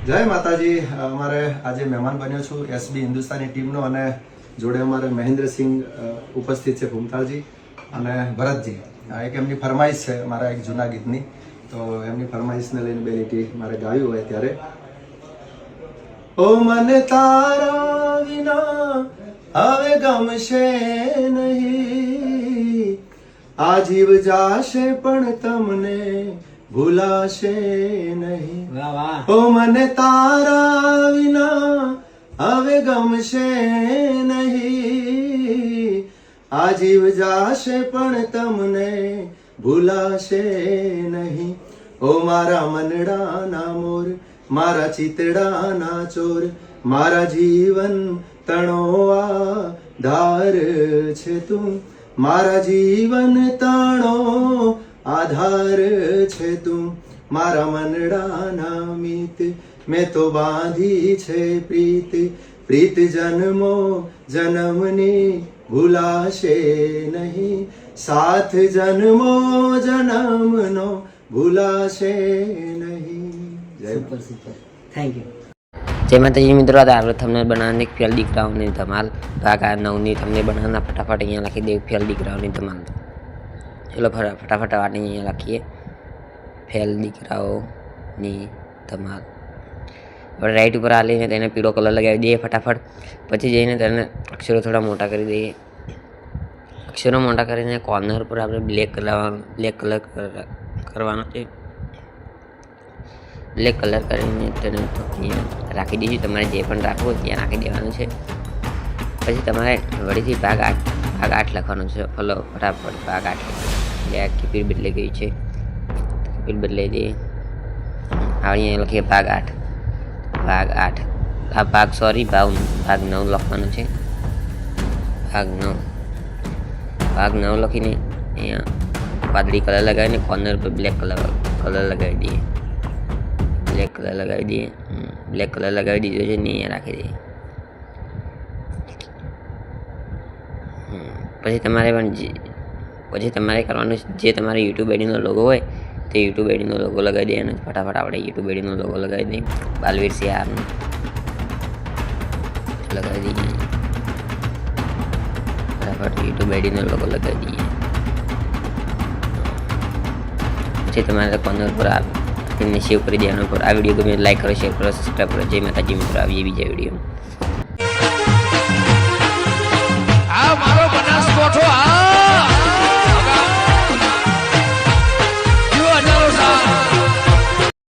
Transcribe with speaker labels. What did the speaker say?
Speaker 1: જય માતાજી. અમારે આજે મહેમાન બન્યો છું એસબી હિન્દુસ્તાની ટીમનો અને જોડે અમારે મહેન્દ્રસિંહ ઉપસ્થિત છે, ભૂમતાળજી અને ભરતજી. આ એક એમની ફરમાઈશ છે મારા એક જૂના ગીતની, તો એમની ફરમાઈશને લઈને બે લીટી મારે ગાયું હોય ત્યારે. ઓ મને તારા વિના હવે ગમશે નહીં, આ જીવ જાશે પણ તમને ભૂલાશે નહીં. ઓ મને તારા વિના હવે ગમશે નહીં, આ જીવ જાશે પણ તમને ભૂલાશે નહીં. ઓ મારા મનડાના મોર, મારા ચિતડાના ચોર, મારા જીવન તણો આધાર છે તું, મારા જીવન તણો આધાર છે તું. મારા મનડાના મિત મેં તો બાંધી છે પ્રીત, પ્રીત જન્મો જન્મની ભૂલાશે નહીં, સાથ જન્મો જન્મનો ભૂલાશે નહીં.
Speaker 2: Super super, thank you.
Speaker 3: જય માતાજી મિત્રો, આપણે થંબનેલ બનાવવાની એક ફેલ દીકરાઓની ધમાલ ભાગ 9ની થંબનેલ બનાવવાના ફટાફટ અહીંયા લખી દે ફેલ દીકરાઓની ધમાલ. ચલો ફટાફટ વાટને અહીંયા લખીએ ફેલ દીકરાઓની ધમાલ. આપણે રાઈટ ઉપર આવીને તેને પીળો કલર લગાવી દઈએ ફટાફટ. પછી જઈને તેને અક્ષરો થોડા મોટા કરી દઈએ. અક્ષરો મોટા કરીને કોર્નર પર આપણે બ્લેક કલર કરવાનો છે. બ્લેક કલર કરીને તેને અહીંયા રાખી દઈશું. તમારે જે પણ રાખવું હોય ત્યાં નાખી દેવાનું છે. પછી તમારે વળીથી ભાગ 8 લખવાનો છે. ફલો ફટાફટ ભાગ 8 એટલે આ કીપીડ બદલાઈ ગઈ છે, કીપીડ બદલાઈ દઈએ. અહીંયા લખીએ ભાગ 8. આ ભાગ 9 લખવાનો છે. ભાગ 9 લખીને અહીંયા વાદળી કલર લગાવીને કોર્નર પર બ્લેક કલર લગાવી દઈએ. બ્લેક કલર લગાવી દીધો છે ને અહીંયા રાખી દઈએ. પછી તમારે કરવાનું જે તમારે યુટ્યુબ આઈડીનો લોગો હોય તે યુટ્યુબ આઈડીનો લોગો લગાવી દઈએ. અને ફટાફટ આપણે યુટ્યુબ આઈડીનો લોગો લગાવી દઈએ. બાલવીર સિયારનો લગાવી દઈએ. ફટાફટ યુટ્યુબ આઈડીનો લોગો લગાવી દઈએ. પછી તમારે કોર્નર પર તેને સેવ કરી દેવાનો. પર આ વિડીયો ગમે લાઈક કરો, શેર કરો, સબસ્ક્રાઈબ કરો. જય માતાજી મિત્રો, આવીએ બીજા વિડીયો.